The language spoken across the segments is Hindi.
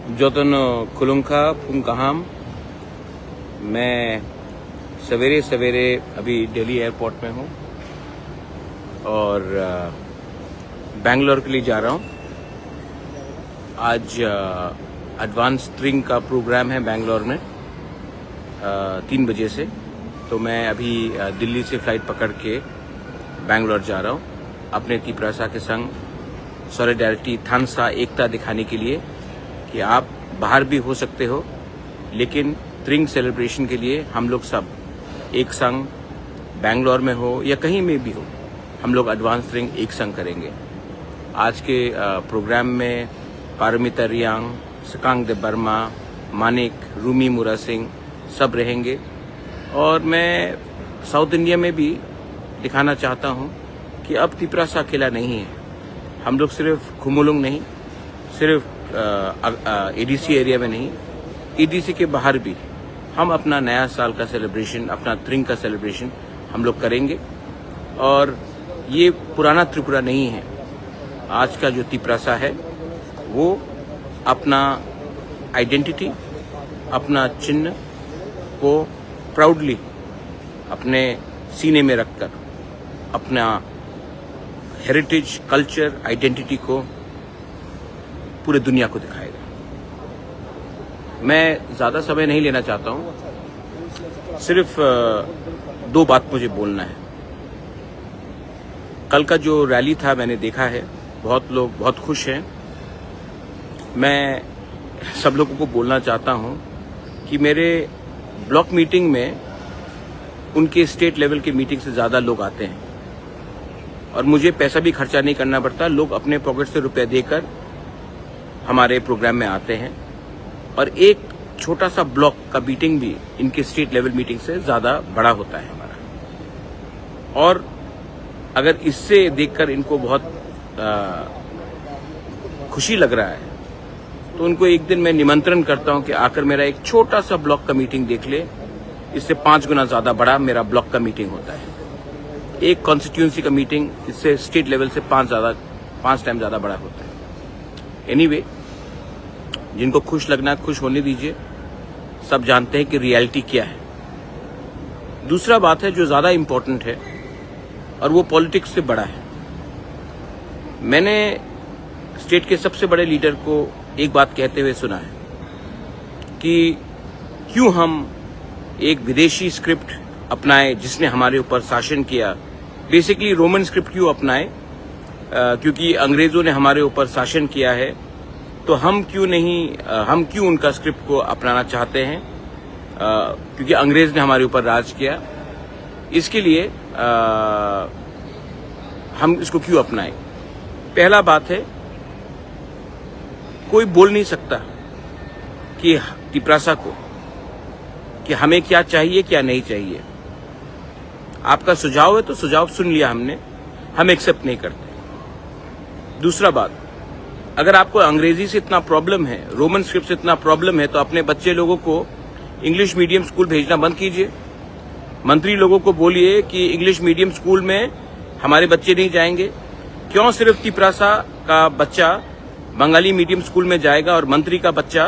जोतन खुलुंखा पुंकहाम। मैं सवेरे सवेरे अभी दिल्ली एयरपोर्ट में हूँ और बैंगलोर के लिए जा रहा हूँ। आज एडवांस ट्रिंग का प्रोग्राम है बैंगलोर में 3 बजे से। तो मैं अभी दिल्ली से फ्लाइट पकड़ के बैंगलोर जा रहा हूँ अपने तिपरासा के संग सॉलिडारिटी थानसा एकता दिखाने के लिए कि आप बाहर भी हो सकते हो, लेकिन ट्रिंग सेलिब्रेशन के लिए हम लोग सब एक संग बैंगलोर में हो या कहीं में भी हो, हम लोग एडवांस ट्रिंग एक संग करेंगे। आज के प्रोग्राम में पारमिता रियांग, सकांग दे बर्मा, मानिक, रूमी मुरा सिंह सब रहेंगे। और मैं साउथ इंडिया में भी दिखाना चाहता हूँ कि अब तिपरासा अकेला नहीं है। हम लोग सिर्फ खुमुलुंग नहीं, सिर्फ एडीसी एरिया में नहीं, एडीसी के बाहर भी हम अपना नया साल का सेलिब्रेशन, अपना ट्रिंग का सेलिब्रेशन हम लोग करेंगे। और ये पुराना त्रिपुरा नहीं है। आज का जो तिपरासा है वो अपना आइडेंटिटी, अपना चिन्ह को प्राउडली अपने सीने में रखकर अपना हेरिटेज, कल्चर, आइडेंटिटी को पूरे दुनिया को दिखाएगा। मैं ज़्यादा समय नहीं लेना चाहता हूँ, सिर्फ 2 बात मुझे बोलना है। कल का जो रैली था मैंने देखा है, बहुत लोग बहुत खुश हैं। मैं सब लोगों को बोलना चाहता हूँ कि मेरे ब्लॉक मीटिंग में उनके स्टेट लेवल की मीटिंग से ज़्यादा लोग आते हैं और मुझे पैसा भी खर्चा नहीं करना पड़ता। लोग अपने पॉकेट से रुपए देकर हमारे प्रोग्राम में आते हैं और एक छोटा सा ब्लॉक का मीटिंग भी इनके स्टेट लेवल मीटिंग से ज़्यादा बड़ा होता है हमारा। और अगर इससे देखकर इनको बहुत खुशी लग रहा है तो उनको एक दिन मैं निमंत्रण करता हूं कि आकर मेरा एक छोटा सा ब्लॉक का मीटिंग देख ले। इससे 5 गुना ज़्यादा बड़ा मेरा ब्लॉक का मीटिंग होता है। एक कॉन्स्टिट्यूंसी का मीटिंग इससे स्टेट लेवल से 5 टाइम ज़्यादा बड़ा होता है। एनीवे, जिनको खुश लगना है खुश होने दीजिए। सब जानते हैं कि रियलिटी क्या है। दूसरा बात है जो ज़्यादा इम्पोर्टेंट है और वो पॉलिटिक्स से बड़ा है। मैंने स्टेट के सबसे बड़े लीडर को एक बात कहते हुए सुना है कि क्यों हम एक विदेशी स्क्रिप्ट अपनाए जिसने हमारे ऊपर शासन किया। बेसिकली रोमन स्क्रिप्ट क्यों अपनाए, क्योंकि अंग्रेजों ने हमारे ऊपर शासन किया है, तो हम क्यों उनका स्क्रिप्ट को अपनाना चाहते हैं, क्योंकि अंग्रेज ने हमारे ऊपर राज किया। इसके लिए हम इसको क्यों अपनाएं। पहला बात है, कोई बोल नहीं सकता कि तिपरासा को कि हमें क्या चाहिए क्या नहीं चाहिए। आपका सुझाव है तो सुझाव सुन लिया हमने, हम एक्सेप्ट नहीं करते। दूसरा बात, अगर आपको अंग्रेजी से इतना प्रॉब्लम है, रोमन स्क्रिप्ट से इतना प्रॉब्लम है, तो अपने बच्चे लोगों को इंग्लिश मीडियम स्कूल भेजना बंद कीजिए। मंत्री लोगों को बोलिए कि इंग्लिश मीडियम स्कूल में हमारे बच्चे नहीं जाएंगे। क्यों सिर्फ तिपरासा का बच्चा बंगाली मीडियम स्कूल में जाएगा और मंत्री का बच्चा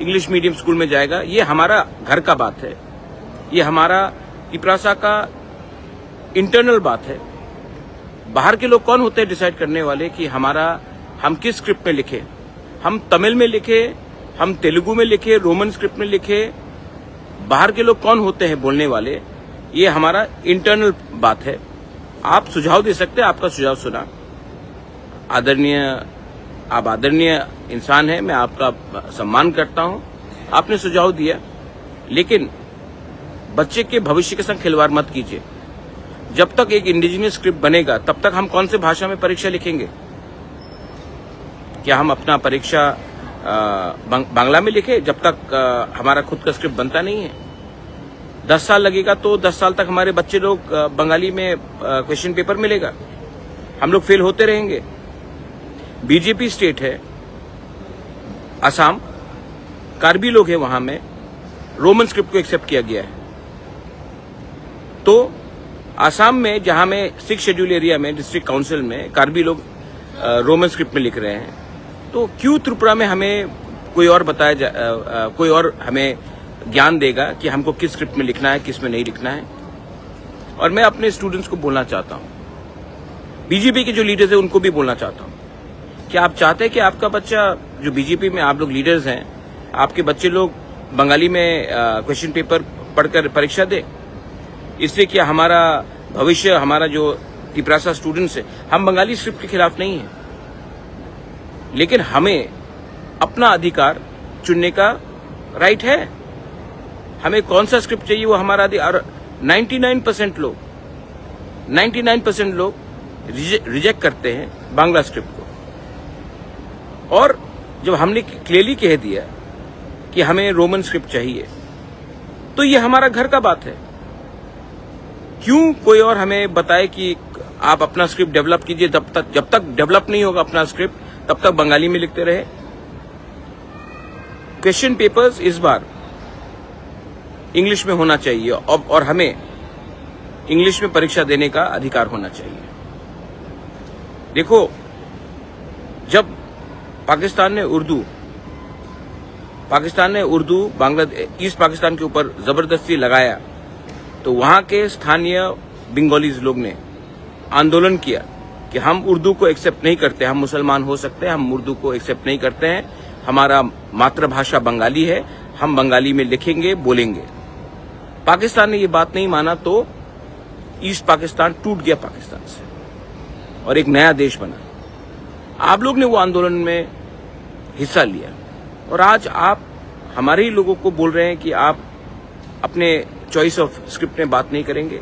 इंग्लिश मीडियम स्कूल में जाएगा? ये हमारा घर का बात है, ये हमारा तिपरासा का इंटरनल बात है। बाहर के लोग कौन होते हैं डिसाइड करने वाले कि हम किस स्क्रिप्ट में लिखे? हम तमिल में लिखे, हम तेलुगु में लिखे, रोमन स्क्रिप्ट में लिखे? बाहर के लोग कौन होते हैं बोलने वाले? ये हमारा इंटरनल बात है। आप सुझाव दे सकते हैं, आपका सुझाव सुना। आप आदरणीय इंसान हैं, मैं आपका सम्मान करता हूं। आपने सुझाव दिया, लेकिन बच्चे के भविष्य के संग खिलवाड़ मत कीजिए। जब तक एक इंडिजिनियस स्क्रिप्ट बनेगा तब तक हम कौन से भाषा में परीक्षा लिखेंगे? क्या हम अपना परीक्षा बांग्ला में लिखे जब तक हमारा खुद का स्क्रिप्ट बनता नहीं है? 10 साल लगेगा तो 10 साल तक हमारे बच्चे लोग बंगाली में क्वेश्चन पेपर मिलेगा, हम लोग फेल होते रहेंगे। बीजेपी स्टेट है असम, कार्बी लोग हैं वहां में, रोमन स्क्रिप्ट को एक्सेप्ट किया गया है। तो असम में जहां में 6 शेड्यूल एरिया में डिस्ट्रिक्ट काउंसिल में कार्बी लोग रोमन स्क्रिप्ट में लिख रहे हैं, तो क्यों त्रिपुरा में हमें कोई और कोई और हमें ज्ञान देगा कि हमको किस स्क्रिप्ट में लिखना है, किस में नहीं लिखना है। और मैं अपने स्टूडेंट्स को बोलना चाहता हूँ, बीजेपी के जो लीडर्स हैं उनको भी बोलना चाहता हूँ कि आप चाहते हैं कि आपका बच्चा, जो बीजेपी में आप लोग लीडर्स हैं, आपके बच्चे लोग बंगाली में क्वेश्चन पेपर पढ़कर परीक्षा दे, इससे क्या हमारा भविष्य, हमारा जो तिपरासा स्टूडेंट्स है, हम बंगाली स्क्रिप्ट के खिलाफ नहीं है, लेकिन हमें अपना अधिकार चुनने का राइट है। हमें कौन सा स्क्रिप्ट चाहिए वो हमारा अधिकार। 99% लोग रिजेक्ट करते हैं बांग्ला स्क्रिप्ट को। और जब हमने क्लियरली कह दिया कि हमें रोमन स्क्रिप्ट चाहिए, तो ये हमारा घर का बात है। क्यों कोई और हमें बताए कि आप अपना स्क्रिप्ट डेवलप कीजिए, जब तक डेवलप नहीं होगा अपना स्क्रिप्ट तब तक बंगाली में लिखते रहे। क्वेश्चन पेपर्स इस बार इंग्लिश में होना चाहिए और हमें इंग्लिश में परीक्षा देने का अधिकार होना चाहिए। देखो, जब पाकिस्तान ने उर्दू ईस्ट पाकिस्तान के ऊपर जबरदस्ती लगाया, तो वहां के स्थानीय बंगालीज लोग ने आंदोलन किया कि हम उर्दू को एक्सेप्ट नहीं करते, हम मुसलमान हो सकते हैं, हम उर्दू को एक्सेप्ट नहीं करते हैं, हमारा मातृभाषा बंगाली है, हम बंगाली में लिखेंगे, बोलेंगे। पाकिस्तान ने ये बात नहीं माना, तो ईस्ट पाकिस्तान टूट गया पाकिस्तान से और एक नया देश बना। आप लोग ने वो आंदोलन में हिस्सा लिया और आज आप हमारे ही लोगों को बोल रहे हैं कि आप अपने चॉइस ऑफ स्क्रिप्ट में बात नहीं करेंगे।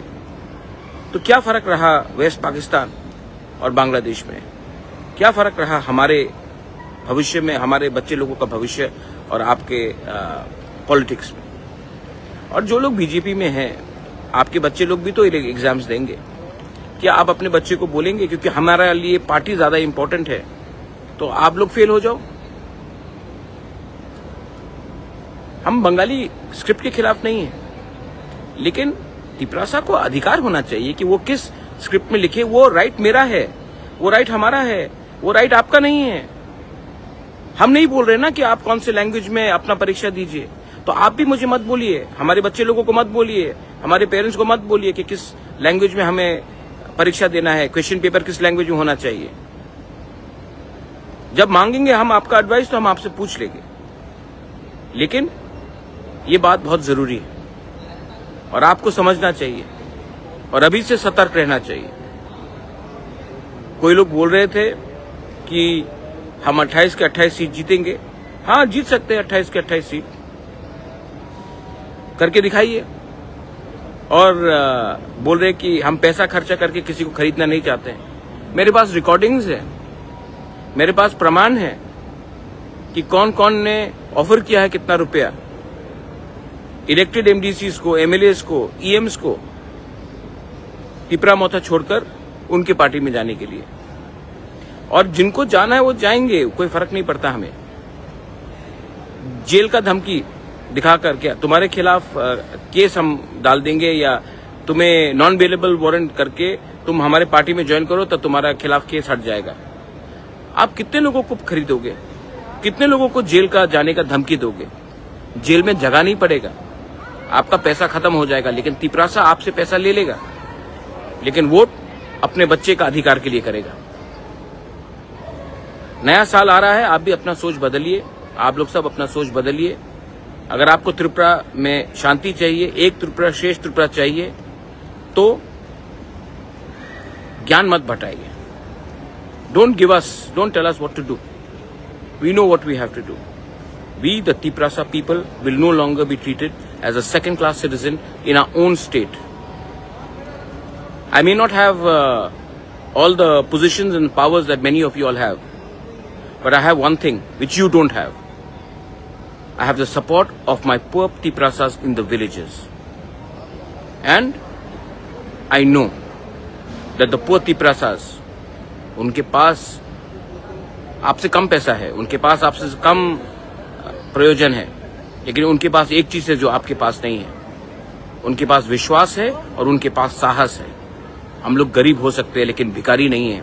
तो क्या फर्क रहा वेस्ट पाकिस्तान और बांग्लादेश में? क्या फर्क रहा हमारे भविष्य में, हमारे बच्चे लोगों का भविष्य और आपके पॉलिटिक्स में? और जो लोग बीजेपी में हैं, आपके बच्चे लोग भी तो एग्जाम्स देंगे। क्या आप अपने बच्चे को बोलेंगे क्योंकि हमारे लिए पार्टी ज्यादा इंपॉर्टेंट है तो आप लोग फेल हो जाओ? हम बंगाली स्क्रिप्ट के खिलाफ नहीं है, लेकिन तिपरासा को अधिकार होना चाहिए कि वो किस स्क्रिप्ट में लिखे। वो राइट मेरा है, वो राइट हमारा है, वो राइट आपका नहीं है। हम नहीं बोल रहे ना कि आप कौन से लैंग्वेज में अपना परीक्षा दीजिए, तो आप भी मुझे मत बोलिए, हमारे बच्चे लोगों को मत बोलिए, हमारे पेरेंट्स को मत बोलिए कि किस लैंग्वेज में हमें परीक्षा देना है, क्वेश्चन पेपर किस लैंग्वेज में होना चाहिए। जब मांगेंगे हम आपका एडवाइस तो हम आपसे पूछ लेंगे, लेकिन ये बात बहुत जरूरी है और आपको समझना चाहिए और अभी से सतर्क रहना चाहिए। कोई लोग बोल रहे थे कि हम 28 के 28 सीट जीतेंगे। हाँ, जीत सकते हैं 28 के 28 सीट, करके दिखाइए। और बोल रहे कि हम पैसा खर्चा करके किसी को खरीदना नहीं चाहते हैं। मेरे पास रिकॉर्डिंग्स है, मेरे पास प्रमाण है कि कौन कौन ने ऑफर किया है कितना रुपया इलेक्टेड एमडीसीज को, एमएलएस को, ईएम्स को तिपरा मोथा छोड़कर उनकी पार्टी में जाने के लिए। और जिनको जाना है वो जाएंगे, कोई फर्क नहीं पड़ता हमें। जेल का धमकी दिखाकर क्या तुम्हारे खिलाफ केस हम डाल देंगे या तुम्हें नॉन बेलेबल वारंट करके तुम हमारे पार्टी में ज्वाइन करो तो तुम्हारा खिलाफ केस हट जाएगा। आप कितने लोगों को खरीदोगे? कितने लोगों को जेल का जाने का धमकी दोगे? जेल में जगह नहीं पड़ेगा, आपका पैसा खत्म हो जाएगा, लेकिन तिपरासा आपसे पैसा ले लेगा, लेकिन वोट अपने बच्चे का अधिकार के लिए करेगा। नया साल आ रहा है, आप भी अपना सोच बदलिए, आप लोग सब अपना सोच बदलिए। अगर आपको त्रिपुरा में शांति चाहिए, एक त्रिपुरा श्रेष्ठ त्रिपुरा चाहिए, तो ज्ञान मत बटाइए। Don't tell us what to do, we know what we have to do. We, the Tiprasa people, will no longer be treated as a second-class citizen in our own state. I may not have all the positions and powers that many of you all have, but I have one thing which you don't have. I have the support of my poor Tiprasas in the villages. And I know that the poor Tiprasas, उनके पास आपसे कम पैसा है, उनके पास आपसे कम प्रयोजन है, लेकिन उनके पास एक चीज है जो आपके पास नहीं है। उनके पास विश्वास है और उनके पास साहस है। हम लोग गरीब हो सकते हैं लेकिन भिखारी नहीं है।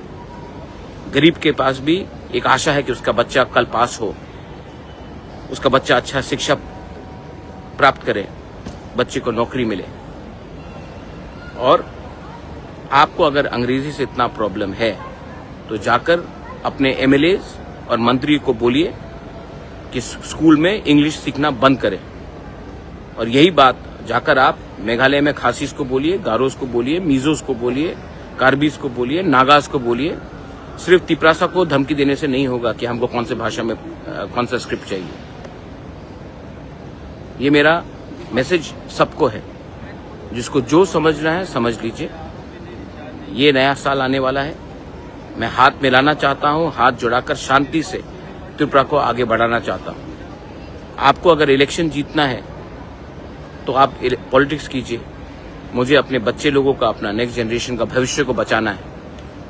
गरीब के पास भी एक आशा है कि उसका बच्चा कल पास हो, उसका बच्चा अच्छा शिक्षा प्राप्त करे, बच्चे को नौकरी मिले। और आपको अगर अंग्रेजी से इतना प्रॉब्लम है तो जाकर अपने एमएलएज और मंत्री को बोलिए कि स्कूल में इंग्लिश सीखना बंद करें। और यही बात जाकर आप मेघालय में खासीस को बोलिए, गारोस को बोलिए, मिजोस को बोलिए, कार्बीस को बोलिए, नागास को बोलिए। सिर्फ तिपरासा को धमकी देने से नहीं होगा कि हमको कौन से भाषा में कौन सा स्क्रिप्ट चाहिए। ये मेरा मैसेज सबको है, जिसको जो समझना है समझ लीजिए। ये नया साल आने वाला है, मैं हाथ मिलाना चाहता हूं, हाथ जुड़ाकर शांति से त्रिपुरा को आगे बढ़ाना चाहता हूं। आपको अगर इलेक्शन जीतना है तो आप पॉलिटिक्स कीजिए। मुझे अपने बच्चे लोगों का, अपना नेक्स्ट जनरेशन का भविष्य को बचाना है,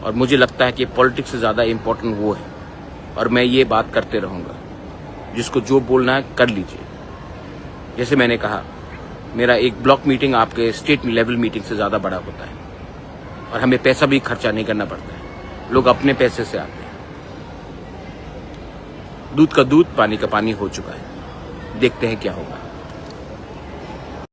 और मुझे लगता है कि पॉलिटिक्स से ज़्यादा इम्पोर्टेंट वो है, और मैं ये बात करते रहूँगा। जिसको जो बोलना है कर लीजिए। जैसे मैंने कहा, मेरा एक ब्लॉक मीटिंग आपके स्टेट लेवल मीटिंग से ज़्यादा बड़ा होता है, और हमें पैसा भी खर्चा नहीं करना पड़ता है। लोग अपने पैसे से आते हैं। दूध का दूध, पानी का पानी हो चुका है। देखते हैं क्या होगा।